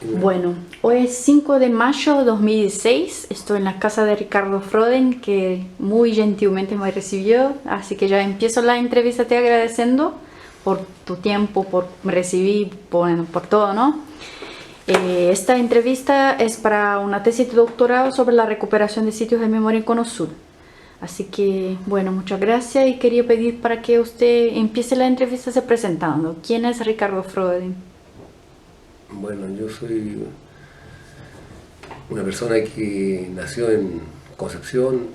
Bueno, hoy es 5 de mayo de 2016, estoy en la casa de Ricardo Froden, que muy gentilmente me recibió, así que ya empiezo la entrevista te agradeciendo por tu tiempo, por recibir, por todo, ¿no? Esta entrevista es para una tesis de doctorado sobre la recuperación de sitios de memoria en Cono Sur. Así que, bueno, muchas gracias y quería pedir para que usted empiece la entrevista se presentando. ¿Quién es Ricardo Froden? Bueno, yo soy una persona que nació en Concepción,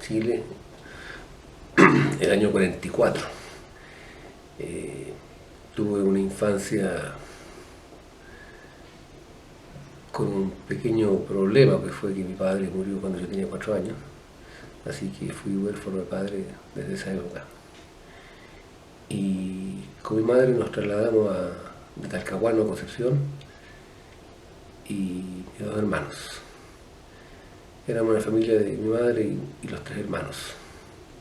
Chile, el año 44. Tuve una infancia con un pequeño problema, que fue que mi padre murió cuando yo tenía 4 años, así que fui huérfano de padre desde esa época. Y con mi madre nos trasladamos de Talcahuano a Concepción, y mis 2 hermanos. Éramos una familia de mi madre y los 3 hermanos,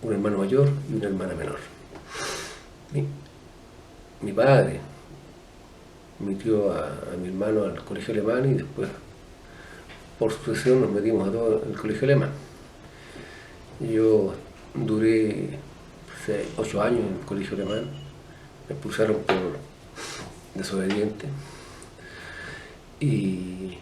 un hermano mayor y una hermana menor. Mi padre metió a mi hermano al colegio alemán y después, por sucesión, nos metimos a todos en el colegio alemán. Yo duré 8 años en el colegio alemán, me expulsaron por desobediente. Y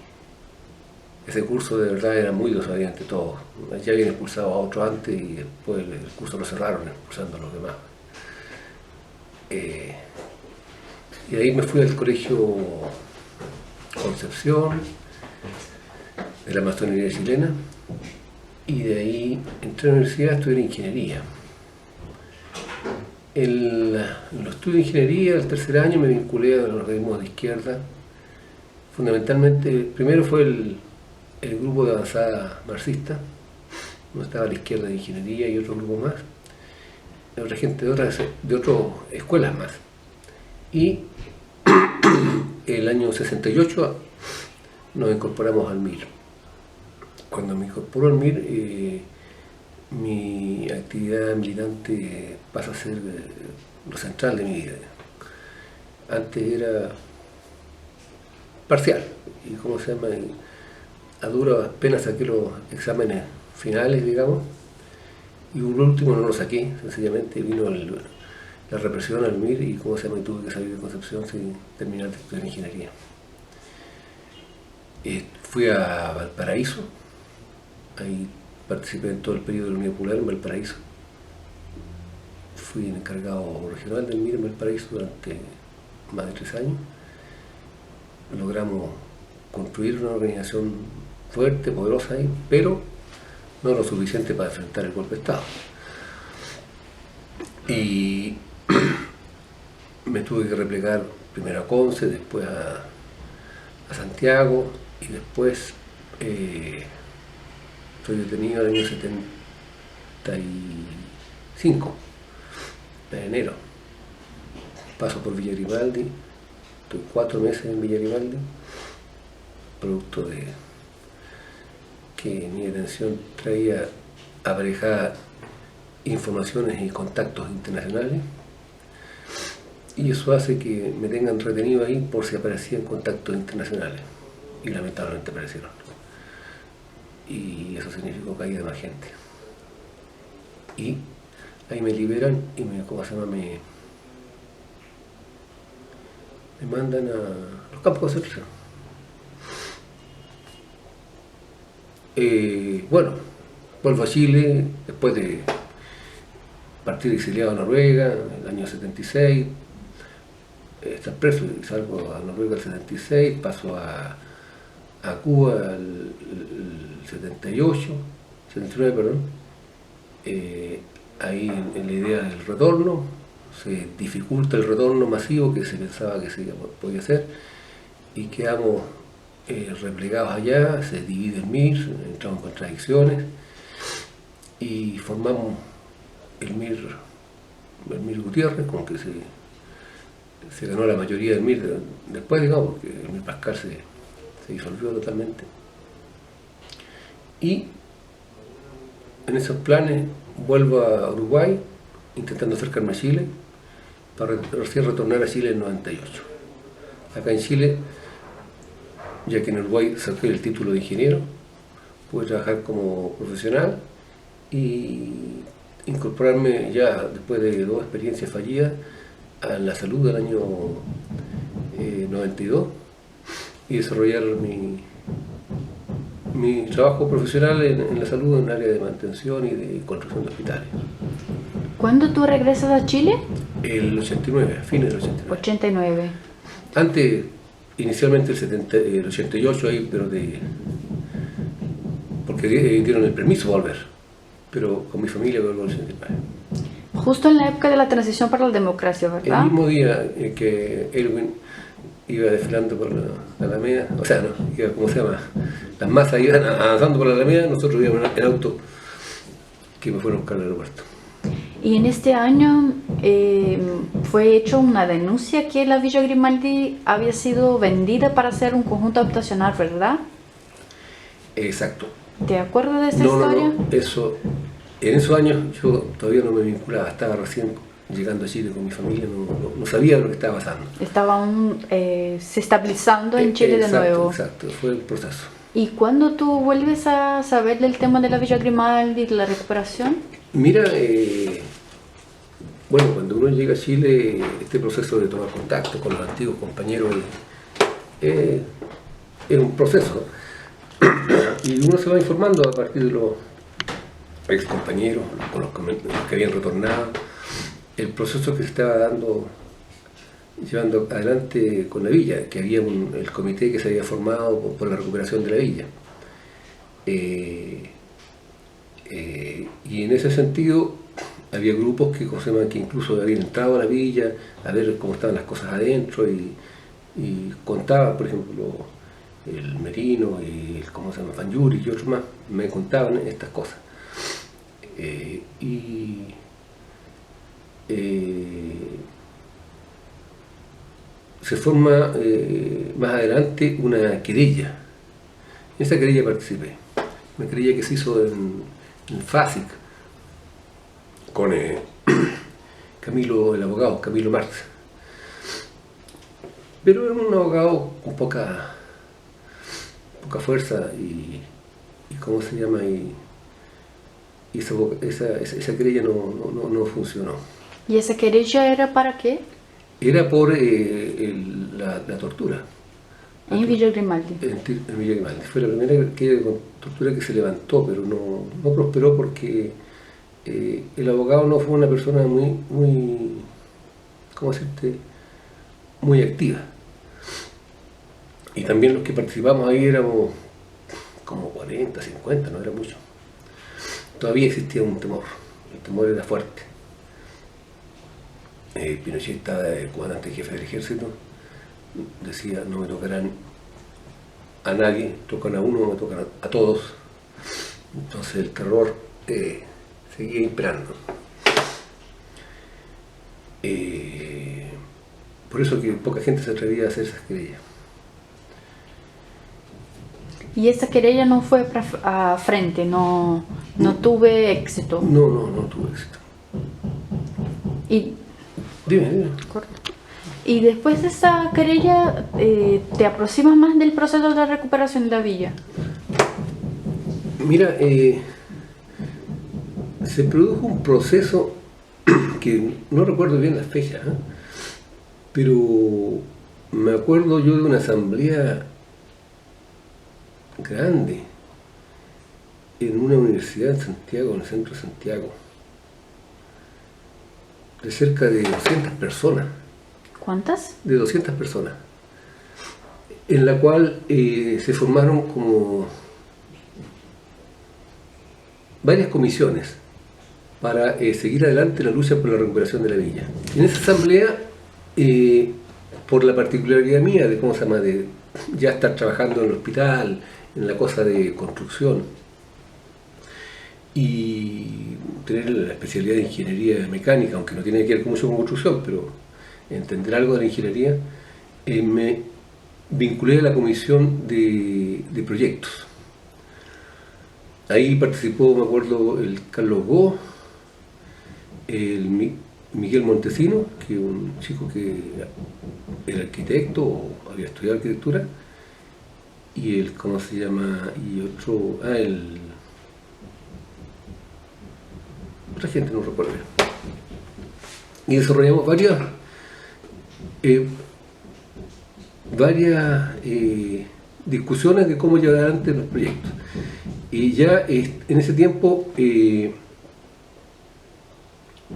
ese curso de verdad era muy desobediente todo. Ya habían expulsado a otro antes y después el curso lo cerraron expulsando a los demás. Y ahí me fui al colegio Concepción, de la masonería chilena, y de ahí entré a la universidad a estudiar ingeniería. En los estudios de ingeniería, el tercer año, me vinculé a los organismos de izquierda. Fundamentalmente, primero fue el grupo de avanzada marxista, donde estaba la izquierda de ingeniería y otro grupo más, otra gente de otras escuelas más. Y el año 68 nos incorporamos al MIR. Cuando me incorporo al MIR, mi actividad militante pasa a ser lo central de mi vida. Antes era parcial, y ¿cómo se llama? A duras penas saqué los exámenes finales, digamos, y por último no lo saqué, sencillamente vino la represión al MIR y ¿cómo se llama? Y tuve que salir de Concepción sin terminar de estudiar ingeniería. Fui a Valparaíso, ahí participé en todo el periodo de la Unidad Popular en Valparaíso. Fui el encargado regional del MIR en Valparaíso durante más de 3 años. Logramos construir una organización fuerte, poderosa ahí, pero no lo suficiente para enfrentar el golpe de Estado. Y me tuve que replegar primero a Conce, después a Santiago, y después estoy detenido en el año 75, en enero. Paso por Villa Grimaldi, estuve 4 meses en Villa Grimaldi, producto de que mi detención traía aparejada informaciones y contactos internacionales, y eso hace que me tengan retenido ahí por si aparecían contactos internacionales, y lamentablemente aparecieron, y eso significó caída de más gente. Y ahí me liberan y me mandan a los campos de concentración. Bueno, vuelvo a Chile después de partir exiliado a Noruega en el año 76, estar preso, y salgo a Noruega el 76, paso a Cuba el 78, 79, perdón. Ahí en la idea del retorno, se dificulta el retorno masivo que se pensaba que se podía hacer, y quedamos replegados allá, se divide el MIR, entramos en contradicciones y formamos el MIR Gutiérrez, como que se ganó la mayoría del MIR después, digamos, porque el MIR Pascal se disolvió totalmente. Y en esos planes vuelvo a Uruguay, intentando acercarme a Chile, para recién retornar a Chile en 98. Acá en Chile ya que en Uruguay saqué el título de ingeniero, pude trabajar como profesional y incorporarme ya después de 2 experiencias fallidas a la salud del año 92 y desarrollar mi trabajo profesional en la salud en el área de mantención y de construcción de hospitales. ¿Cuándo tú regresas a Chile? El 89, a fines del 89. 89. Antes, inicialmente el 88 ahí, pero porque dieron el permiso para volver, pero con mi familia vuelvo al 89. Justo en la época de la transición para la democracia, ¿verdad? El mismo día que Elwin iba desfilando por la Alameda, o sea, no, iba, ¿cómo se llama? Las masas iban avanzando por la Alameda, nosotros íbamos en auto que me fueron a buscar al aeropuerto. Y en este año fue hecho una denuncia que la Villa Grimaldi había sido vendida para hacer un conjunto habitacional, ¿verdad? Exacto. ¿Te acuerdas de esta No, historia? no, eso, en esos años yo todavía no me vinculaba, estaba recién llegando a Chile con mi familia, no sabía lo que estaba pasando. Estaba aún se estabilizando en Chile de nuevo. Exacto, fue el proceso. ¿Y cuándo tú vuelves a saber del tema de la Villa Grimaldi, de la recuperación? Mira, bueno, cuando uno llega a Chile, este proceso de tomar contacto con los antiguos compañeros es un proceso. Y uno se va informando a partir de los ex compañeros, con los que habían retornado, el proceso que se estaba llevando adelante con la villa, que había el comité que se había formado por la recuperación de la villa. Y en ese sentido había grupos que incluso habían entrado a la villa a ver cómo estaban las cosas adentro y contaban, por ejemplo, el Merino y el Fanjuri y otros más, me contaban estas cosas. Se forma más adelante una querella. En esa querella participé, una querella que se hizo en FASIC con Camilo, el abogado, Camilo Marx. Pero era un abogado con poca fuerza y ¿cómo se llama? Y esa querella no funcionó. ¿Y esa querella era para qué? Era por la tortura. En Villa Grimaldi. En Villa Grimaldi. Fue la primera tortura que se levantó, pero no prosperó porque el abogado no fue una persona muy ¿cómo decirte? Muy activa. Y también los que participamos ahí éramos como 40, 50, no era mucho. Todavía existía un temor, el temor era fuerte. Pinochet estaba de comandante jefe del ejército, decía: no me tocarán a nadie, tocan a uno, me tocan a todos. Entonces el terror seguía imperando. Por eso que poca gente se atrevía a hacer esas querellas. Y esa querella no fue a frente, no tuve éxito. No tuve éxito. Y, Dime. corto. Y después de esa querella, ¿te aproximas más del proceso de la recuperación de la villa? Mira, se produjo un proceso que no recuerdo bien las fechas, pero me acuerdo yo de una asamblea grande en una universidad en Santiago, en el centro de Santiago, de cerca de 200 personas. ¿Cuántas? De 200 personas, en la cual se formaron como varias comisiones para seguir adelante la lucha por la recuperación de la villa. En esa asamblea, por la particularidad mía de cómo se llama, de ya estar trabajando en el hospital, en la cosa de construcción y tener la especialidad de ingeniería mecánica, aunque no tiene que ver mucho con construcción, pero entender algo de la ingeniería, me vinculé a la comisión de proyectos. Ahí participó, me acuerdo, el Carlos Gó, el Miguel Montesino, que es un chico que era arquitecto o había estudiado arquitectura, y el, ¿cómo se llama? Y otro, otra gente, no recuerdo bien. Y desarrollamos varias discusiones de cómo llevar adelante los proyectos. Y ya en ese tiempo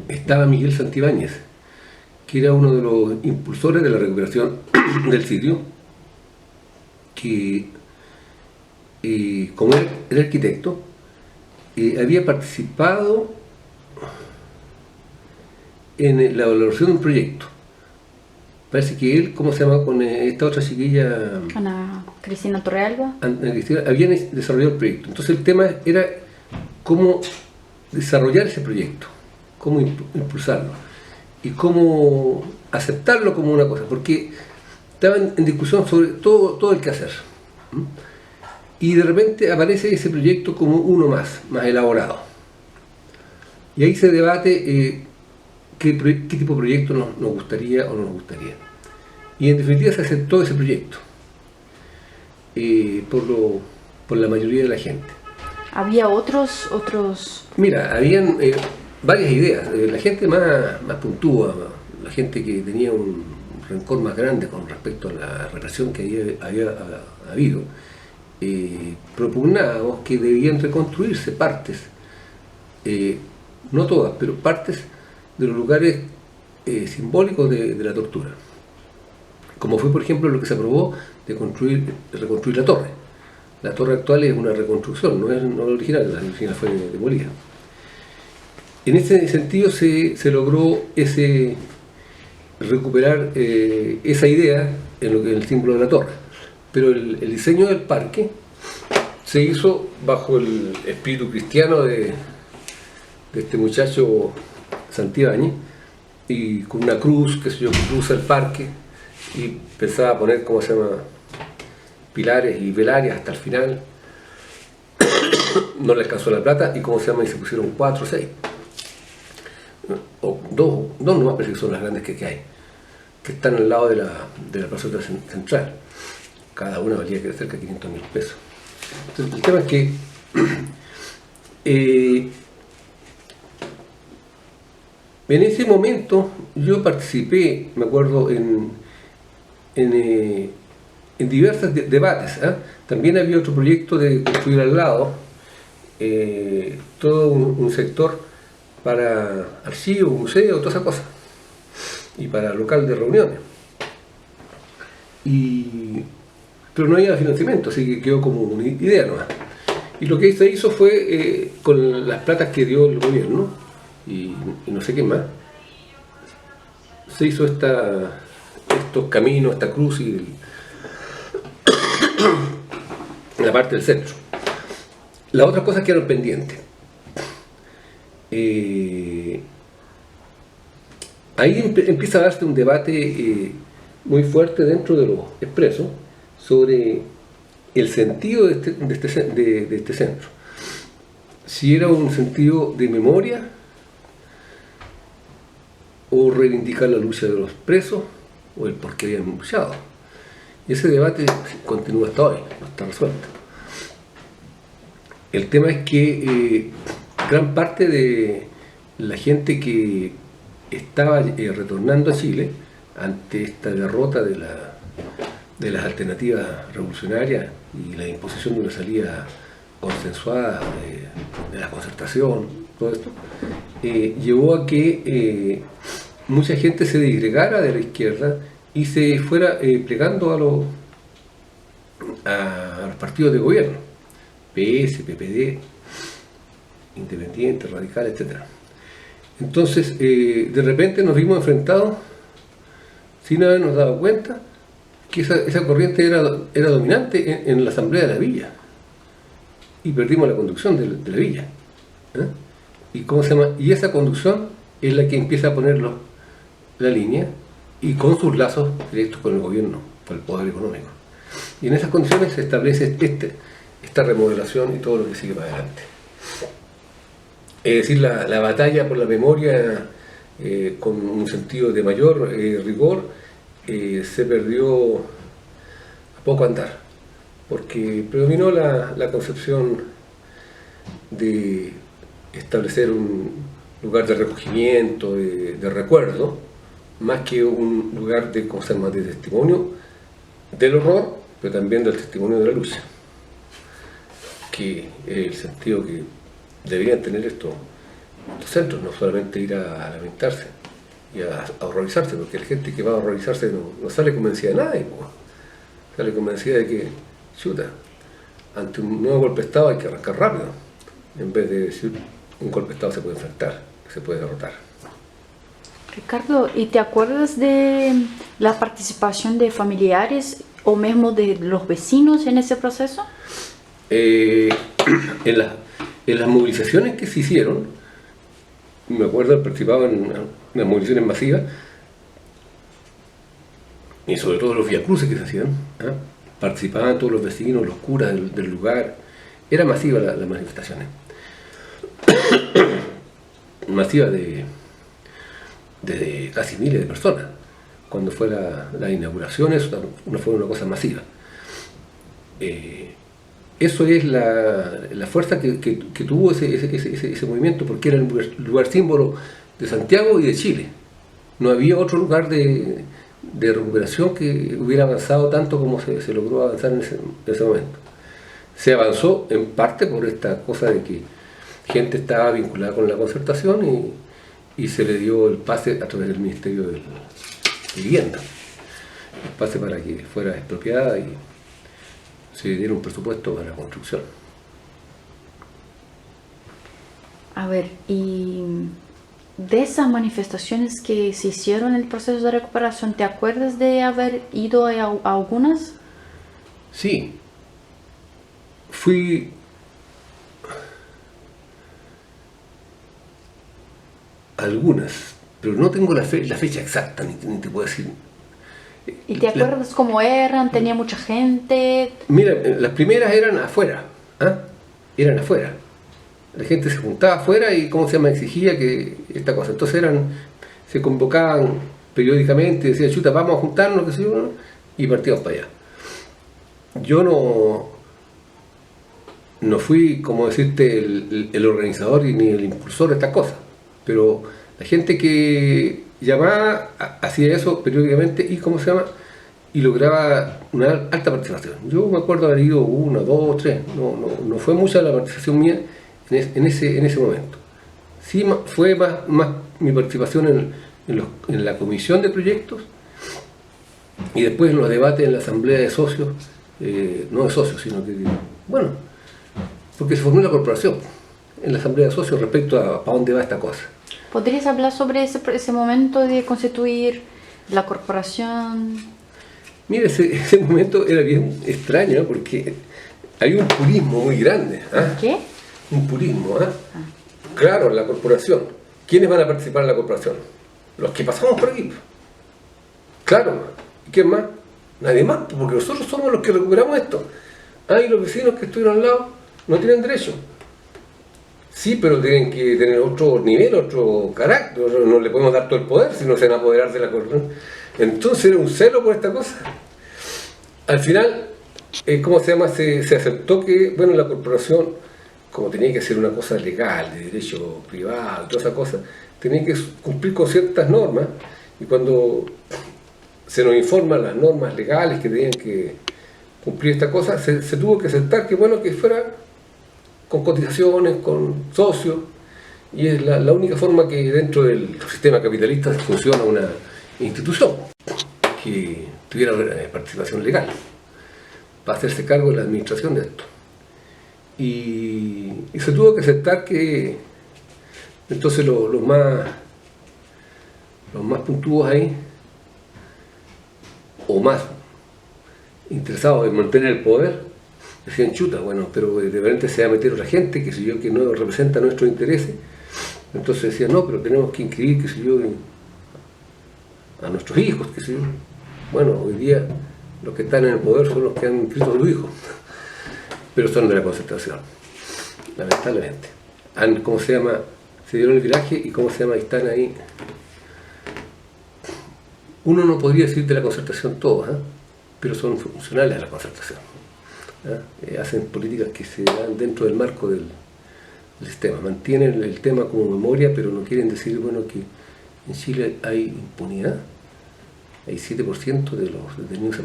estaba Miguel Santibáñez, que era uno de los impulsores de la recuperación del sitio, que como era arquitecto, había participado en la valoración de un proyecto. Parece que él, ¿cómo se llama? Con esta otra chiquilla, Ana Cristina Torrealba, Ana Cristina, habían desarrollado el proyecto. Entonces el tema era cómo desarrollar ese proyecto, cómo impulsarlo y cómo aceptarlo como una cosa, porque estaban en discusión sobre todo el que hacer. Y de repente aparece ese proyecto como uno más elaborado. Y ahí se debate qué tipo de proyecto nos gustaría o no nos gustaría. Y en definitiva se aceptó ese proyecto por la mayoría de la gente. ¿había otros? Mira, habían varias ideas. La gente más puntúa, la gente que tenía un rencor más grande con respecto a la represión que había habido, propugnábamos que debían reconstruirse partes, no todas, pero partes de los lugares simbólicos de la tortura, como fue por ejemplo lo que se aprobó de reconstruir la torre. La torre actual es una reconstrucción, no es la original, la original fue demolida. En ese sentido se logró recuperar esa idea en el símbolo de la torre, pero el diseño del parque se hizo bajo el espíritu cristiano de este muchacho Santibáñez, y con una cruz, que cruza el parque, y empezaba a poner, ¿cómo se llama?, pilares y velarias hasta el final. No le alcanzó la plata, y ¿cómo se llama?, y se pusieron 4 o 6. O dos nomás, pero que son las grandes que hay, que están al lado de la plazoleta central. Cada una valía cerca de 500.000 pesos. Entonces, el tema es que en ese momento yo participé, me acuerdo, en diversos debates. También había otro proyecto de construir al lado todo un sector para archivos, museos, todas esas cosas, y para local de reuniones. Pero no había financiamiento, así que quedó como una idea nomás. Y lo que se hizo fue, con las platas que dio el gobierno, y no sé qué más, se hizo estos caminos, esta cruz y la parte del centro. Las otras cosas quedaron pendientes. Ahí empieza a darse un debate muy fuerte dentro de los expresos sobre el sentido de este centro. Si era un sentido de memoria o reivindicar la lucha de los presos, o el por qué habían luchado. Y ese debate continúa hasta hoy, no está resuelto. El tema es que gran parte de la gente que estaba retornando a Chile ante esta derrota de las alternativas revolucionarias y la imposición de una salida consensuada de la concertación, todo esto, llevó a que mucha gente se disgregara de la izquierda y se fuera plegando a los partidos de gobierno, PS, PPD, Independiente, Radical, etc. Entonces, de repente nos vimos enfrentados, sin habernos dado cuenta, que esa corriente era dominante en la asamblea de la villa, y perdimos la conducción de la villa. ¿Y cómo se llama? Y esa conducción es la que empieza a poner la línea, y con sus lazos directos con el gobierno, con el poder económico. Y en esas condiciones se establece esta remodelación y todo lo que sigue para adelante. Es decir, la batalla por la memoria con un sentido de mayor rigor se perdió a poco andar. porque predominó la concepción de establecer un lugar de recogimiento, de recuerdo, más que un lugar de testimonio del horror, pero también del testimonio de la lucha, que es el sentido que deberían tener estos centros, no solamente ir a lamentarse y a horrorizarse, porque la gente que va a horrorizarse no sale convencida de nada, sale convencida de que, chuta, ante un nuevo golpe de Estado hay que arrancar rápido, en vez de decir un golpe de Estado se puede enfrentar, se puede derrotar. Ricardo, ¿y te acuerdas de la participación de familiares o mismo de los vecinos en ese proceso? En las movilizaciones que se hicieron, me acuerdo, participaba en unas movilizaciones masivas, y sobre todo los viacruces que se hacían, ¿eh? Participaban todos los vecinos, los curas del lugar, era masiva las manifestaciones, masiva de casi miles de personas. Cuando fue la inauguración, eso fue una cosa masiva. Eso es la fuerza que tuvo ese movimiento, porque era el lugar símbolo de Santiago y de Chile. No había otro lugar de recuperación que hubiera avanzado tanto como se logró avanzar en ese momento. Se avanzó en parte por esta cosa de que gente estaba vinculada con la concertación y se le dio el pase a través del Ministerio de Vivienda, el pase para que fuera expropiada y se diera un presupuesto para la construcción. A ver, y de esas manifestaciones que se hicieron en el proceso de recuperación, ¿te acuerdas de haber ido a algunas? Sí, fui a algunas, pero no tengo la fecha exacta, ni te puedo decir. ¿Y te acuerdas cómo eran? ¿Tenía mucha gente? Mira, las primeras eran afuera, ¿ah? Eran afuera. La gente se juntaba afuera y, ¿cómo se llama?, exigía que esta cosa. Entonces se convocaban periódicamente, decían, chuta, vamos a juntarnos, qué sé yo, ¿no? Y partíamos para allá. Yo no fui, como decirte, el organizador ni el impulsor de estas cosas, pero la gente que llamaba hacía eso periódicamente y, ¿cómo se llama?, y lograba una alta participación. Yo me acuerdo haber ido 1, 2, 3, no fue mucha la participación mía en ese momento. Sí fue más mi participación en la comisión de proyectos y después en los debates en la asamblea de socios, no de socios, sino que, bueno, porque se formó la corporación en la asamblea de socios respecto a para dónde va esta cosa. ¿Podrías hablar sobre ese momento de constituir la corporación? Mira, ese momento era bien extraño, ¿no? Porque hay un purismo muy grande. ¿Ah? ¿Qué? Un purismo, ¿ah? Claro, la corporación. ¿Quiénes van a participar en la corporación? Los que pasamos por aquí. Claro. ¿Y quién más? Nadie más, porque nosotros somos los que recuperamos esto. Y los vecinos que estuvieron al lado no tienen derecho. Sí, pero tienen que tener otro nivel, otro carácter. No le podemos dar todo el poder si no se van a apoderar de la corporación. Entonces era un celo por esta cosa. Al final, ¿cómo se llama? Se aceptó que, bueno, la corporación, como tenía que ser una cosa legal, de derecho privado y toda esa cosa, tenía que cumplir con ciertas normas, y cuando se nos informan las normas legales que tenían que cumplir esta cosa, se tuvo que aceptar que, bueno, que fuera con cotizaciones, con socios, y es la única forma que dentro del sistema capitalista funciona una institución que tuviera participación legal para hacerse cargo de la administración de esto. Y se tuvo que aceptar que entonces los más puntuos ahí, o más interesados en mantener el poder, decían, chuta, bueno, pero de repente se va a meter otra gente, que sé yo, que no representa nuestros intereses. Entonces decían, no, pero tenemos que inscribir, que sé yo, a nuestros hijos, que sé yo. Bueno, hoy día los que están en el poder son los que han inscrito a sus hijos, pero son de la concertación, lamentablemente. ¿Cómo se llama? Se dieron el viraje y, ¿cómo se llama?, están ahí. Uno no podría decir de la concertación todos, pero son funcionales a la concertación. hacen políticas que se dan dentro del marco del sistema, mantienen el tema como memoria, pero no quieren decir, bueno, que en Chile hay impunidad, hay 7% de los detenidos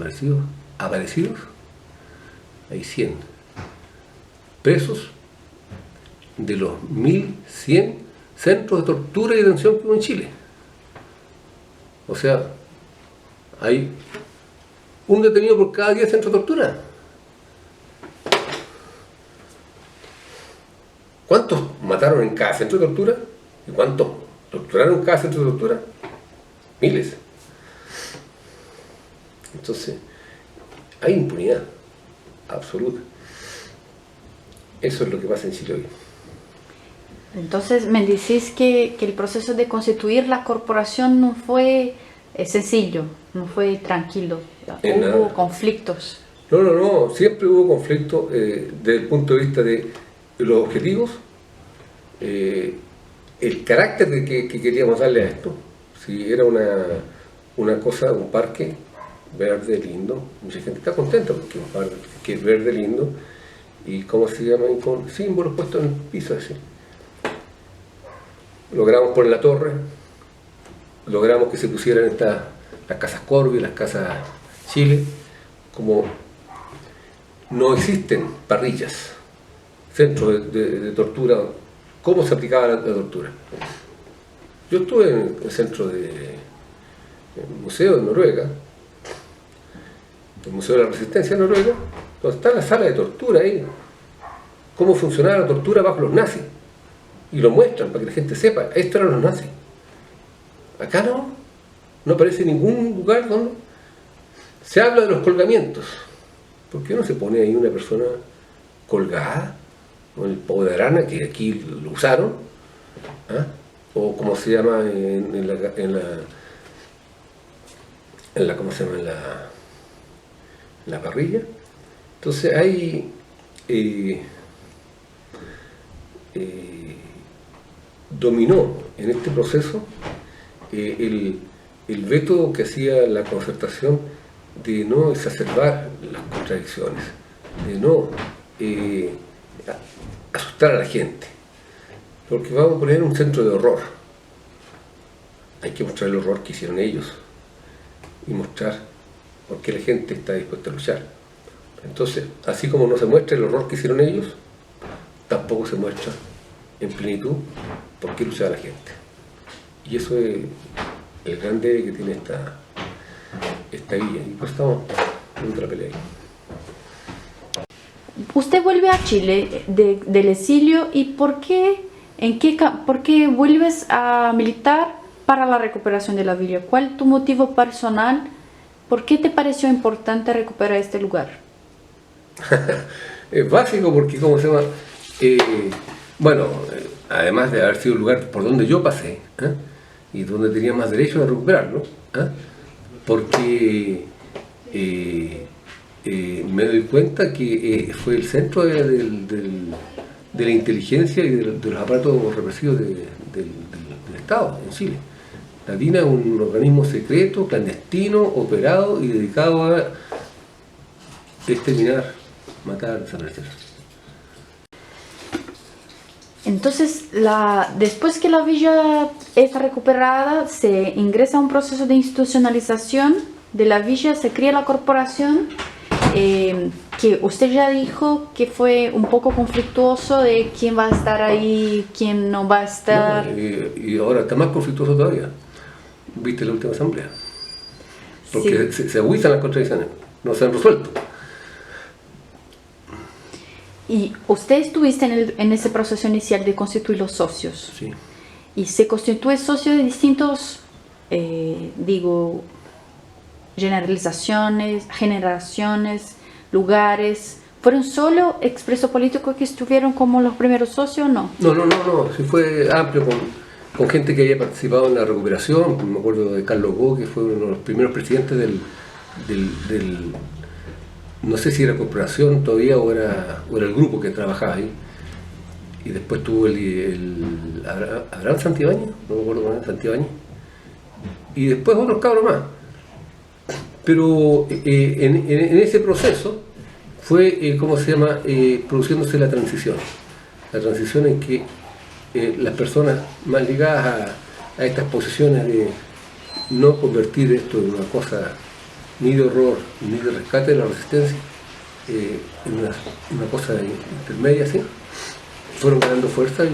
aparecidos, hay 100 presos de los 1.100 centros de tortura y detención que hubo en Chile. O sea, hay un detenido por cada 10 centros de tortura. ¿Cuántos mataron en cada centro de tortura? ¿Y cuántos torturaron en cada centro de tortura? Miles. Entonces, hay impunidad absoluta. Eso es lo que pasa en Chile hoy. Entonces me decís que el proceso de constituir la corporación no fue sencillo, no fue tranquilo, hubo conflictos. No, siempre hubo conflictos desde el punto de vista de los objetivos, el carácter que queríamos darle a esto. Si era una cosa, un parque verde lindo, mucha gente está contenta porque es un parque que es verde lindo y ¿cómo se llama? Y con símbolos puestos en el piso así. Logramos poner la torre, logramos que se pusieran las casas Corby, las casas Chile, como no existen parrillas, centros de tortura, ¿cómo se aplicaba la tortura? Yo estuve en el centro del Museo de Noruega, el Museo de la Resistencia de Noruega, donde está la sala de tortura ahí, cómo funcionaba la tortura bajo los nazis. Y lo muestran para que la gente sepa, esto eran los nazis. Acá no aparece ningún lugar donde se habla de los colgamientos. ¿Por qué no se pone ahí una persona colgada con el povo de arana, que aquí lo usaron? O como se llama en la parrilla. Entonces hay dominó en este proceso el veto que hacía la concertación de no exacerbar las contradicciones, de no asustar a la gente, porque vamos a poner un centro de horror. Hay que mostrar el horror que hicieron ellos y mostrar por qué la gente está dispuesta a luchar. Entonces, así como no se muestra el horror que hicieron ellos, tampoco se muestra en plenitud por qué luchaba la gente. Y eso es el gran debe que tiene esta villa. Y pues estamos en otra pelea. Usted vuelve a Chile del exilio y ¿por qué vuelves a militar para la recuperación de la villa? ¿Cuál es tu motivo personal? ¿Por qué te pareció importante recuperar este lugar? Es básico porque, ¿cómo se llama? Además de haber sido el lugar por donde yo pasé, y donde tenía más derecho a recuperarlo, porque me doy cuenta que fue el centro de la inteligencia y de los aparatos represivos del Estado en Chile. La DINA es un organismo secreto, clandestino, operado y dedicado a exterminar, matar, desaparecer. Entonces, después que la villa está recuperada, se ingresa a un proceso de institucionalización de la villa, se crea la corporación, que usted ya dijo que fue un poco conflictuoso de quién va a estar ahí, quién no va a estar. Y ahora está más conflictuoso todavía. ¿Viste la última asamblea? Porque sí. se agudizan las contradicciones, no se han resuelto. Y usted estuviste en ese proceso inicial de constituir los socios. Sí. Y se constituye socio de distintos, generaciones, lugares. ¿Fueron solo Expreso Político que estuvieron como los primeros socios o no? No. Sí fue amplio con gente que había participado en la recuperación. Me acuerdo de Carlos Gó, que fue uno de los primeros presidentes del no sé si era corporación todavía o era el grupo que trabajaba ahí. Y después tuvo el Abraham Santibáñez, no me acuerdo con Santibáñez. Y después otros cabros más. Pero en ese proceso fue, ¿cómo se llama?, produciéndose la transición. La transición en que las personas más ligadas a estas posiciones de no convertir esto en una cosa ni de horror ni de rescate de la resistencia, en una cosa intermedia, ¿sí?, fueron ganando fuerza y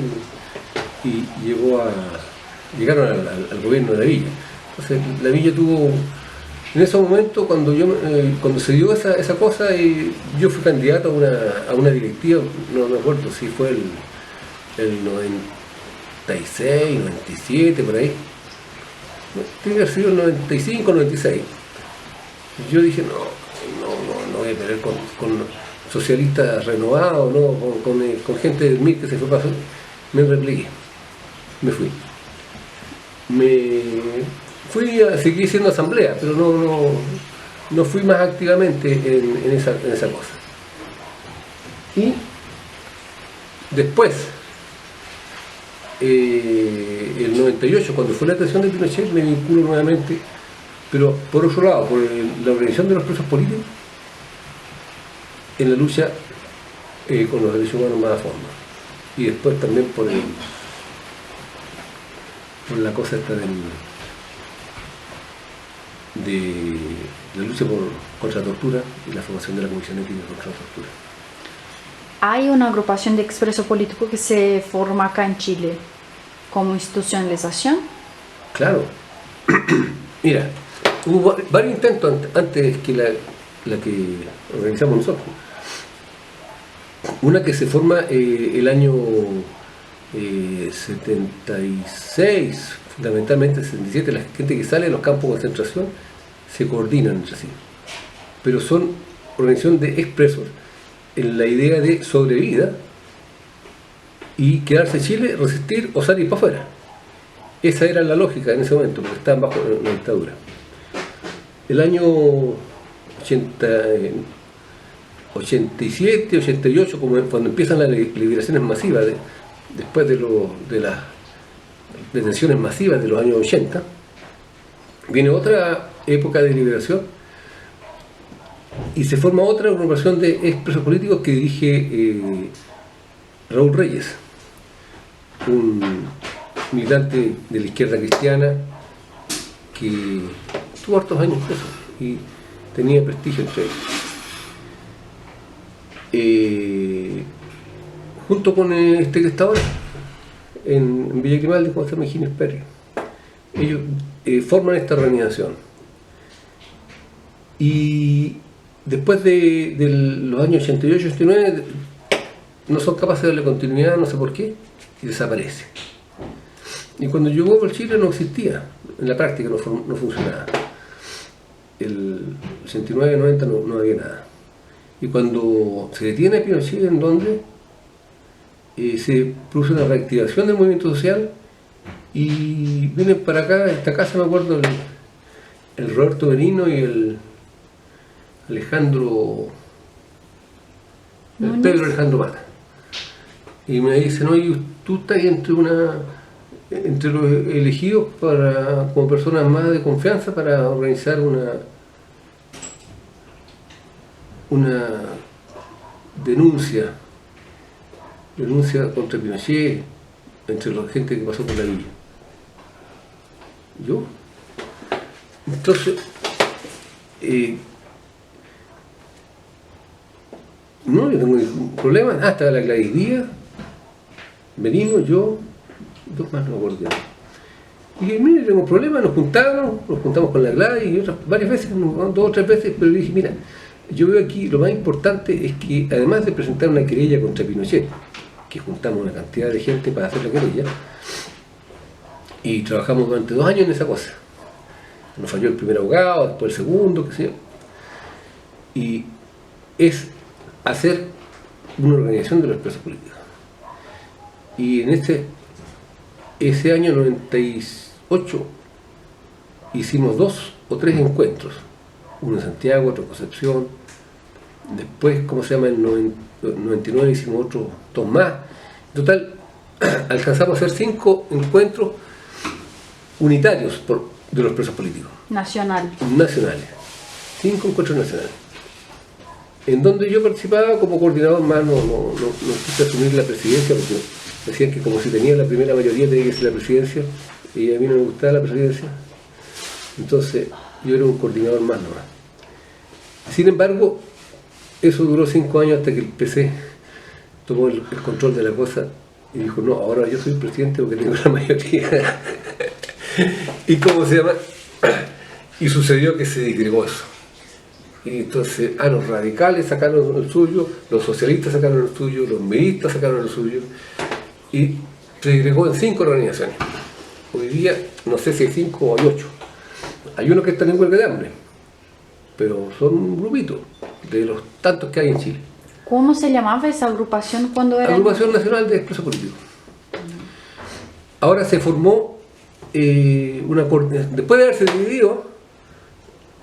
llegaron al gobierno de la villa. Entonces la villa tuvo, en ese momento, cuando se dio esa cosa, yo fui candidato a una directiva, no me acuerdo si fue el 96, 97, por ahí, tiene que haber sido el 95, 96. Yo dije, no voy a pelear con socialistas renovados, ¿no?, con gente del MIR que se fue para afuera. Me replegué, me fui. Seguí siendo asamblea, pero no fui más activamente en esa cosa. Y después, el 98, cuando fue la detención de Pinochet, me vinculo nuevamente, pero por otro lado, por la organización de los presos políticos, en la lucha con los derechos humanos más a fondo. Y después también por la cosa esta de la lucha contra la tortura y la formación de la Comisión Ética contra la Tortura. Hay una agrupación de expresos políticos que se forma acá en Chile como institucionalización. Claro. Mira, hubo varios intentos antes que la que organizamos nosotros. Una que se forma el año 76, fundamentalmente 77, la gente que sale de los campos de concentración se coordinan entre sí. Pero son organización de expresos en la idea de sobrevida y quedarse en Chile, resistir o salir para afuera. Esa era la lógica en ese momento, porque estaban bajo la dictadura. El año 87, 88, cuando empiezan las liberaciones masivas, después de las detenciones masivas de los años 80, viene otra época de liberación y se forma otra agrupación de expresos políticos que dirige Raúl Reyes, un militante de la izquierda cristiana que tuvo hartos años preso y tenía prestigio entre ellos. Junto con este que está ahora en Villa Grimaldi, como se llama Ginés Pérez, ellos forman esta organización. Y después de los años 88, 89, no son capaces de darle continuidad, no sé por qué, y desaparece. Y cuando llegó por Chile no existía, en la práctica no funcionaba. El 89, 90 no había nada. Y cuando se detiene Pinochet en Londres, se produce una reactivación del movimiento social y vienen para acá, a esta casa, me acuerdo, el Roberto Benigno y el Pedro Alejandro Mata. Y me dicen, oye, tú estás entre los elegidos como personas más de confianza para organizar una denuncia contra Pinochet entre la gente que pasó por la villa. ¿Yo? Entonces, no, yo tengo ningún problema. Hasta la Gladys Díaz, Benigno, yo, dos más, no me acuerdo. Y dije, mire, tengo un problema, nos juntamos con la Gladys y varias veces, 2 o 3 veces, pero le dije, mira, yo veo aquí, lo más importante es que además de presentar una querella contra Pinochet, que juntamos una cantidad de gente para hacer la querella, y trabajamos durante 2 años en esa cosa. Nos falló el primer abogado, después el segundo, qué sé yo. Y es hacer una organización de los presos políticos. Y en ese año 98 hicimos 2 o 3 encuentros, uno en Santiago, otro en Concepción. Después, ¿cómo se llama? En 99 hicimos otros 2 más. En total, alcanzamos a hacer 5 encuentros unitarios de los presos políticos. Nacionales. 5 encuentros nacionales. en donde yo participaba como coordinador más, no quise asumir la presidencia porque decían que como si tenía la primera mayoría tenía que ser la presidencia y a mí no me gustaba la presidencia, entonces yo era un coordinador más nomás. Sin embargo, eso duró 5 años hasta que el PC tomó el control de la cosa y dijo, no, ahora yo soy presidente porque tengo la mayoría. ¿Y cómo se llama? Y sucedió que se disgregó eso. Y entonces, los radicales sacaron el suyo, los socialistas sacaron el suyo, los miristas sacaron el suyo, y se disgregó en 5 organizaciones. Hoy día, no sé si hay 5 o hay 8. Hay uno que está en huelga de hambre, pero son un grupito de los tantos que hay en Chile. ¿Cómo se llamaba esa agrupación cuando era? Agrupación Nacional de Expresos Políticos. Ahora se formó después de haberse dividido,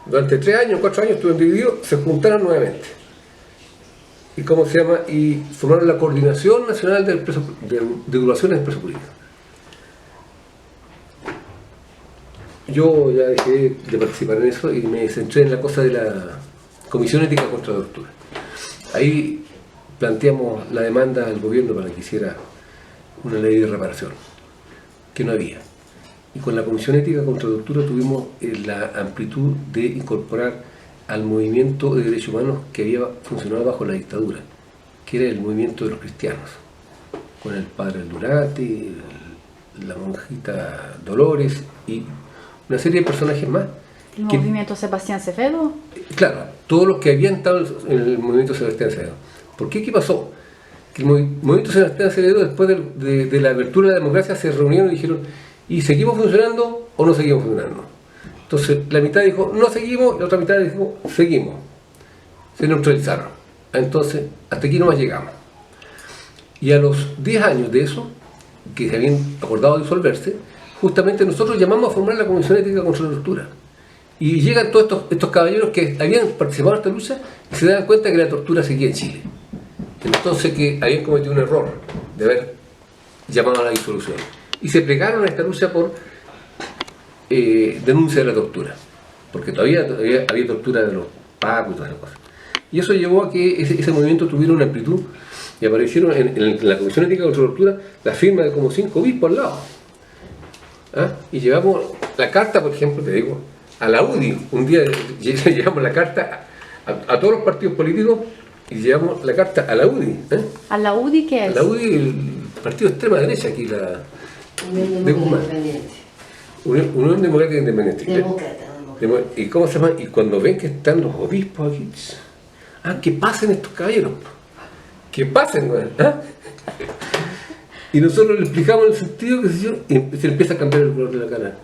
durante 3 años, 4 años estuvieron divididos, se juntaron nuevamente. ¿Y cómo se llama? Y formaron la Coordinación Nacional de Agrupaciones de Expresos Políticos. Yo ya dejé de participar en eso y me centré en la cosa de la Comisión Ética contra la Tortura. Ahí planteamos la demanda al gobierno para que hiciera una ley de reparación, que no había. Y con la Comisión Ética contra la Tortura tuvimos la amplitud de incorporar al movimiento de derechos humanos que había funcionado bajo la dictadura, que era el movimiento de los cristianos, con el padre Durati, la monjita Dolores y una serie de personajes más. ¿El movimiento Sebastián Acevedo? Claro, todos los que habían estado en el movimiento Sebastián Acevedo. ¿Por qué? ¿Qué pasó? Que el movimiento Sebastián Acevedo, después de la apertura de la democracia, se reunieron y dijeron, ¿y seguimos funcionando o no seguimos funcionando? Entonces la mitad dijo, no seguimos, y la otra mitad dijo, seguimos. Se neutralizaron. Entonces, hasta aquí nomás llegamos. Y a los 10 años de eso, que se habían acordado disolverse, justamente nosotros llamamos a formar la Comisión Ética contra la Tortura. Y llegan todos estos caballeros que habían participado en esta lucha y se dan cuenta que la tortura seguía en Chile. Entonces que habían cometido un error de haber llamado a la disolución. Y se plegaron a esta lucha por denuncia de la tortura. Porque todavía había tortura de los pacos y todas esas cosas. Y eso llevó a que ese movimiento tuviera una amplitud y aparecieron en la Comisión Ética contra la Tortura la firma de como 5 obispos al lado. Y llevamos la carta, por ejemplo, te digo, a la UDI. Un día llevamos la carta a todos los partidos políticos y llevamos la carta a la UDI. ¿A la UDI qué es? A la UDI, el partido de extrema derecha aquí, la Unión Democrática Independiente. Unión Democrática Independiente. Demócrata. ¿Y cómo se llama? Y cuando ven que están los obispos aquí, que pasen estos caballeros, que pasen, güey. Y nosotros le explicamos el sentido, que y se empieza a cambiar el color de la cara.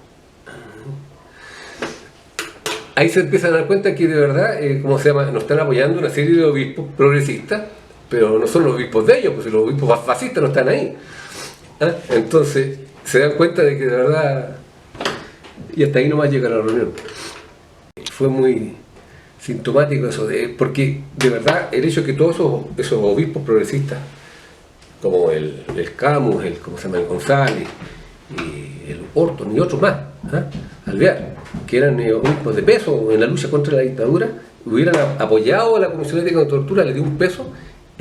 Ahí se empiezan a dar cuenta que de verdad, ¿cómo se llama? Nos están apoyando una serie de obispos progresistas, pero no son los obispos de ellos, pues los obispos fascistas no están ahí. Entonces se dan cuenta de que de verdad, y hasta ahí nomás llega la reunión. Fue muy sintomático eso, porque de verdad el hecho de que todos esos obispos progresistas, como el Camus, el González, y el Orton y otros más, Alvear, que eran obispos de peso en la lucha contra la dictadura, hubieran apoyado a la Comisión Ética contra la Tortura, le dio un peso,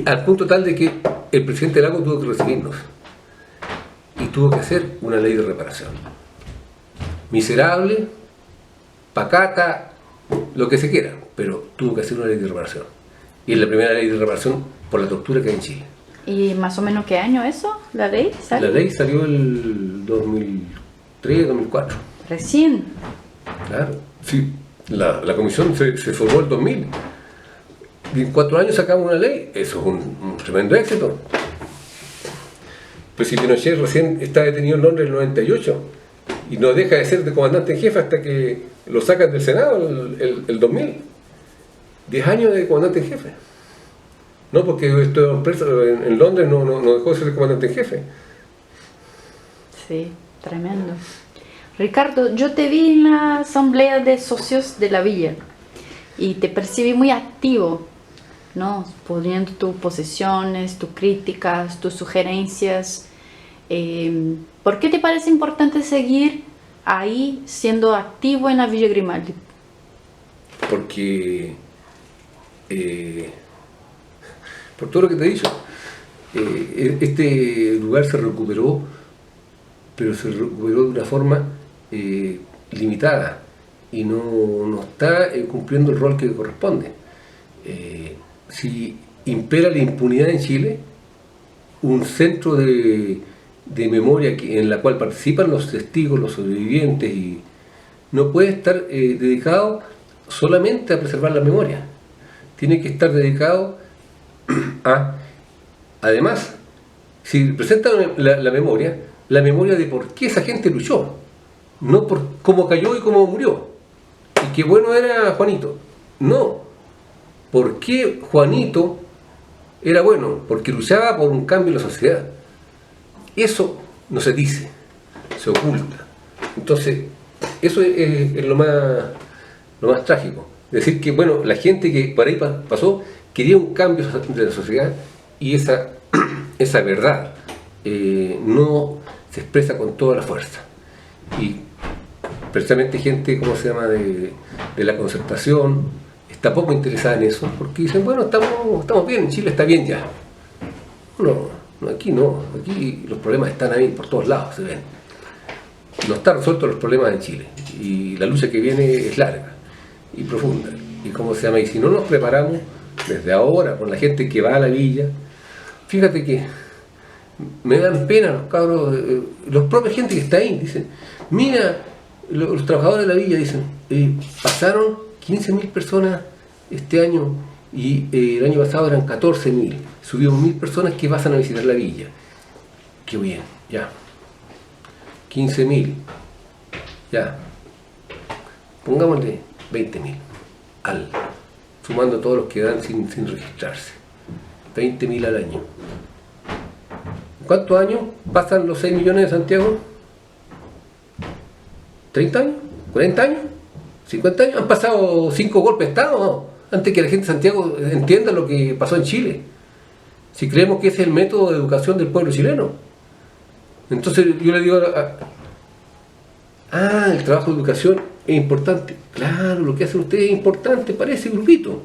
al punto tal de que el presidente Lago tuvo que recibirnos y tuvo que hacer una ley de reparación. Miserable, pacata, lo que se quiera, pero tuvo que hacer una ley de reparación. Y es la primera ley de reparación por la tortura que hay en Chile. ¿Y más o menos qué año eso? ¿La ley salió? La ley salió el 2003, 2004. Recién. Claro, sí. La comisión se formó el 2000. Y en 4 años sacamos una ley. Eso es un tremendo éxito. Pues si Pinochet recién está detenido en Londres en el 98 y no deja de ser de comandante en jefe hasta que lo sacan del Senado el 2000. 10 años de comandante en jefe. No, porque esto en Londres no dejó de ser comandante en jefe. Sí, tremendo. Ricardo, yo te vi en la asamblea de socios de la villa y te percibí muy activo, ¿no? Poniendo tus posiciones, tus críticas, tus sugerencias. ¿Por qué te parece importante seguir ahí siendo activo en la Villa Grimaldi? Porque por todo lo que te he dicho. Este lugar se recuperó, pero se recuperó de una forma limitada y no está cumpliendo el rol que corresponde. Si impera la impunidad en Chile, un centro de memoria en la cual participan los testigos, los sobrevivientes, y no puede estar dedicado solamente a preservar la memoria. Tiene que estar dedicado a, además, si presenta la memoria de por qué esa gente luchó, no por cómo cayó y cómo murió, y qué bueno era Juanito. No, ¿por qué Juanito era bueno? Porque luchaba por un cambio en la sociedad. Eso no se dice, se oculta. Entonces, eso es lo más trágico. Decir que, bueno, la gente que por ahí pasó quería un cambio de la sociedad, y esa verdad no se expresa con toda la fuerza. Y precisamente gente, ¿cómo se llama?, de la Concertación, está poco interesada en eso, porque dicen, bueno, estamos bien, en Chile está bien ya. No, aquí los problemas están ahí por todos lados, se ven. No están resueltos los problemas en Chile, y la lucha que viene es larga y profunda. Y ¿cómo se llama? Y si no nos preparamos desde ahora con la gente que va a la villa, fíjate que me dan pena los cabros, los propios gente que está ahí, dicen, mira, los trabajadores de la villa dicen, pasaron 15.000 personas este año, y el año pasado eran 14.000, subieron 1.000 personas que pasan a visitar la villa. Qué bien, ya. 15.000, ya. Pongámosle 20.000, sumando todos los que dan sin registrarse. 20.000 al año. ¿Cuántos años pasan los 6 millones de Santiago? ¿30 años? ¿40 años? ¿50 años? Han pasado 5 golpes de Estado, ¿no?, antes que la gente de Santiago entienda lo que pasó en Chile. Si creemos que ese es el método de educación del pueblo chileno. Entonces yo le digo, el trabajo de educación es importante. Claro, lo que hacen ustedes es importante para ese grupito.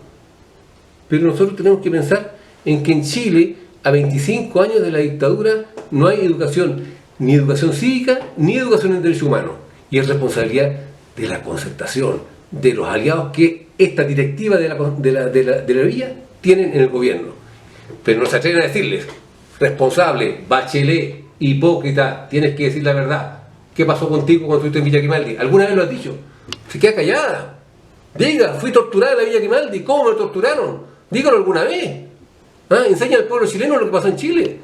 Pero nosotros tenemos que pensar en que en Chile, a 25 años de la dictadura, no hay educación, ni educación cívica, ni educación en derechos humanos. Y es responsabilidad de la Concertación, de los aliados que esta directiva de la villa tienen en el gobierno. Pero no se atreven a decirles, responsable, Bachelet, hipócrita, tienes que decir la verdad. ¿Qué pasó contigo cuando estuviste en Villa Grimaldi? ¿Alguna vez lo has dicho? Se queda callada. Diga, fui torturada en la Villa Grimaldi, ¿cómo me torturaron? Dígalo alguna vez. Enseña al pueblo chileno lo que pasó en Chile.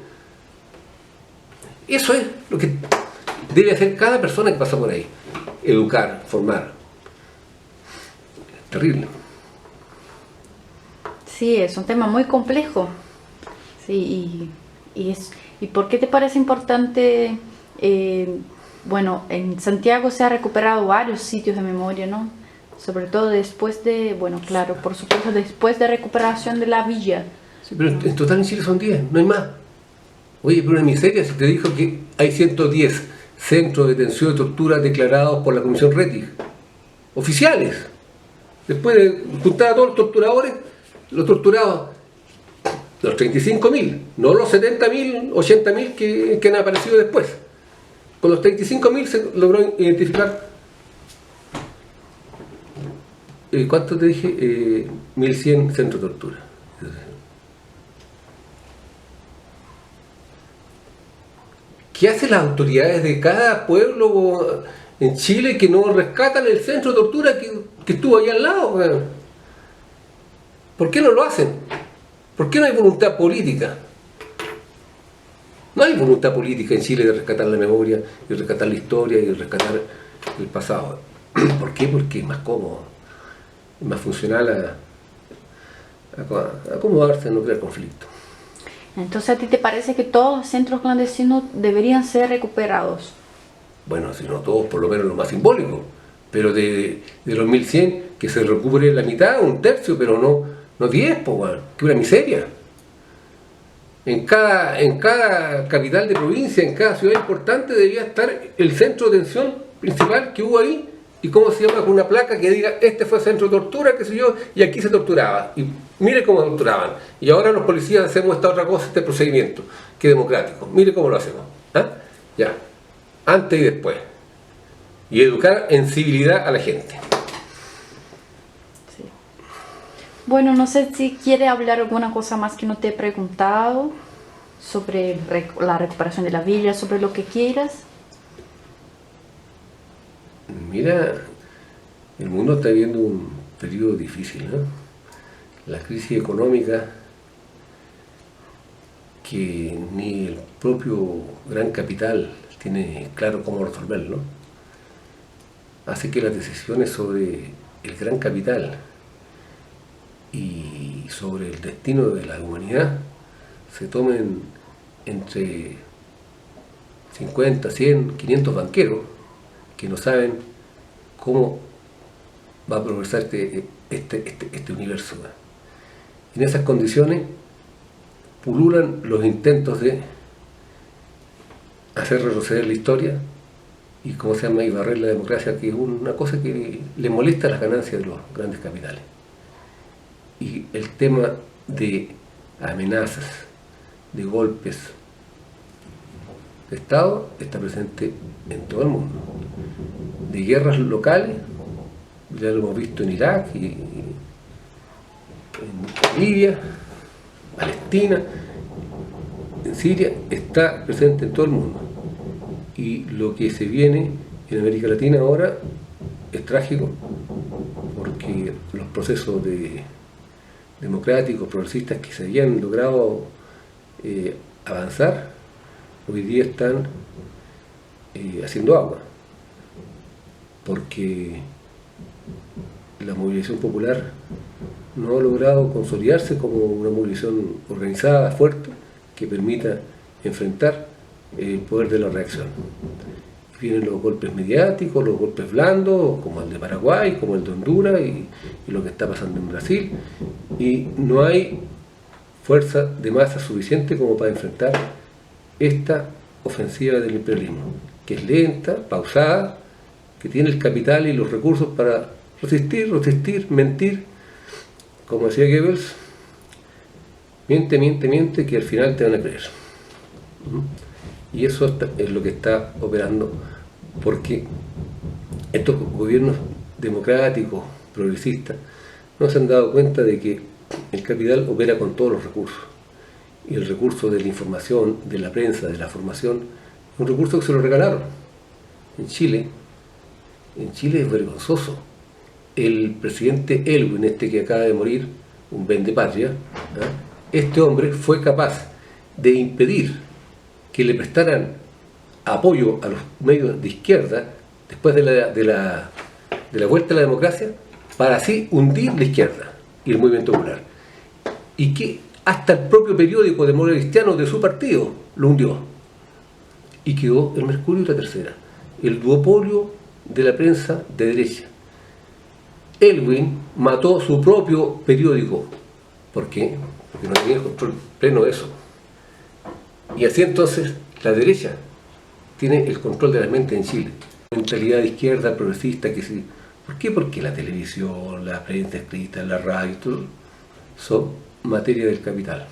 Eso es lo que debe hacer cada persona que pasa por ahí. Educar, formar. Terrible. Sí, es un tema muy complejo. Sí, ¿y por qué te parece importante? Bueno, en Santiago se ha recuperado varios sitios de memoria, ¿no? Sobre todo después de, bueno, claro, por supuesto, después de recuperación de la villa. Sí, pero en total en Chile son 10, no hay más. Oye, pero una miseria si te dijo que hay 110 centros de detención y tortura declarados por la Comisión Rettig, oficiales. Después de juntar a todos los torturadores, los torturados, los 35.000, no los 70.000, 80.000 que han aparecido después. Con los 35.000 se logró identificar, ¿cuánto te dije? 1.100 centros de tortura. ¿Qué hacen las autoridades de cada pueblo en Chile que no rescatan el centro de tortura que estuvo ahí al lado? ¿Por qué no lo hacen? ¿Por qué no hay voluntad política? No hay voluntad política en Chile de rescatar la memoria, de rescatar la historia y de rescatar el pasado. ¿Por qué? Porque es más cómodo, es más funcional a acomodarse, a no crear conflicto. Entonces, ¿a ti te parece que todos los centros clandestinos deberían ser recuperados? Bueno, si no todos, por lo menos lo más simbólico. Pero de los 1.100, que se recupere la mitad, un tercio, pero no 10, pues, bueno, que una miseria. En cada capital de provincia, en cada ciudad importante, debía estar el centro de detención principal que hubo ahí, y cómo se llama, con una placa que diga, este fue el centro de tortura, qué sé yo, y aquí se torturaba. Y Mire cómo torturaban. Y ahora los policías hacemos esta otra cosa, este procedimiento, que es democrático. Mire cómo lo hacemos. ¿Ah? Ya. Antes y después. Y educar en civilidad a la gente. Sí. Bueno, no sé si quiere hablar alguna cosa más que no te he preguntado sobre la recuperación de la villa, sobre lo que quieras. Mira, el mundo está viviendo un periodo difícil, ¿no? La crisis económica que ni el propio gran capital tiene claro cómo resolverlo, hace que las decisiones sobre el gran capital y sobre el destino de la humanidad se tomen entre 50, 100, 500 banqueros que no saben cómo va a progresar este universo. En esas condiciones pululan los intentos de hacer retroceder la historia y, ¿cómo se llama?, y barrer la democracia, que es una cosa que le molesta las ganancias de los grandes capitales. Y el tema de amenazas, de golpes de Estado está presente en todo el mundo. De guerras locales, ya lo hemos visto en Irak, y en Libia, Palestina, en Siria, está presente en todo el mundo. Y lo que se viene en América Latina ahora es trágico, porque los procesos democráticos, progresistas que se habían logrado avanzar, hoy día están haciendo agua, porque la movilización popular no ha logrado consolidarse como una movilización organizada, fuerte, que permita enfrentar el poder de la reacción. Vienen los golpes mediáticos, los golpes blandos, como el de Paraguay, como el de Honduras y lo que está pasando en Brasil, y no hay fuerza de masa suficiente como para enfrentar esta ofensiva del imperialismo, que es lenta, pausada, que tiene el capital y los recursos para resistir, mentir, como decía Goebbels, miente, que al final te van a creer. Y eso es lo que está operando, porque estos gobiernos democráticos, progresistas, no se han dado cuenta de que el capital opera con todos los recursos. Y el recurso de la información, de la prensa, de la formación, es un recurso que se lo regalaron. En Chile es vergonzoso. El presidente Elwin, que acaba de morir, un vendepatria, este hombre fue capaz de impedir que le prestaran apoyo a los medios de izquierda después de la vuelta a la democracia, para así hundir la izquierda y el movimiento popular. Y que hasta el propio periódico Democrático de su partido lo hundió. Y quedó el Mercurio y la Tercera, el duopolio de la prensa de derecha. Elwin mató su propio periódico. ¿Por qué? Porque no tenía el control pleno de eso. Y así entonces la derecha tiene el control de la mente en Chile. Mentalidad de izquierda, progresista, que sí. ¿Por qué? Porque la televisión, la prensa escrita, la radio, todo, son materia del capital.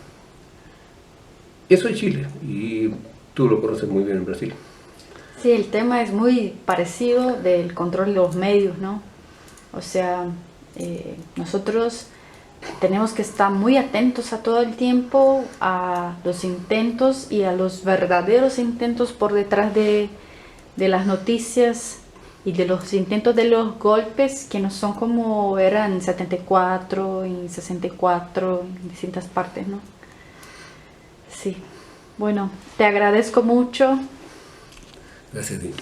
Eso es Chile, y tú lo conoces muy bien en Brasil. Sí, el tema es muy parecido del control de los medios, ¿no? O sea, nosotros tenemos que estar muy atentos a todo el tiempo a los intentos y a los verdaderos intentos por detrás de las noticias y de los intentos de los golpes, que no son como eran en 74, en 64, en distintas partes, ¿no? Sí. Bueno, te agradezco mucho. Gracias a ti.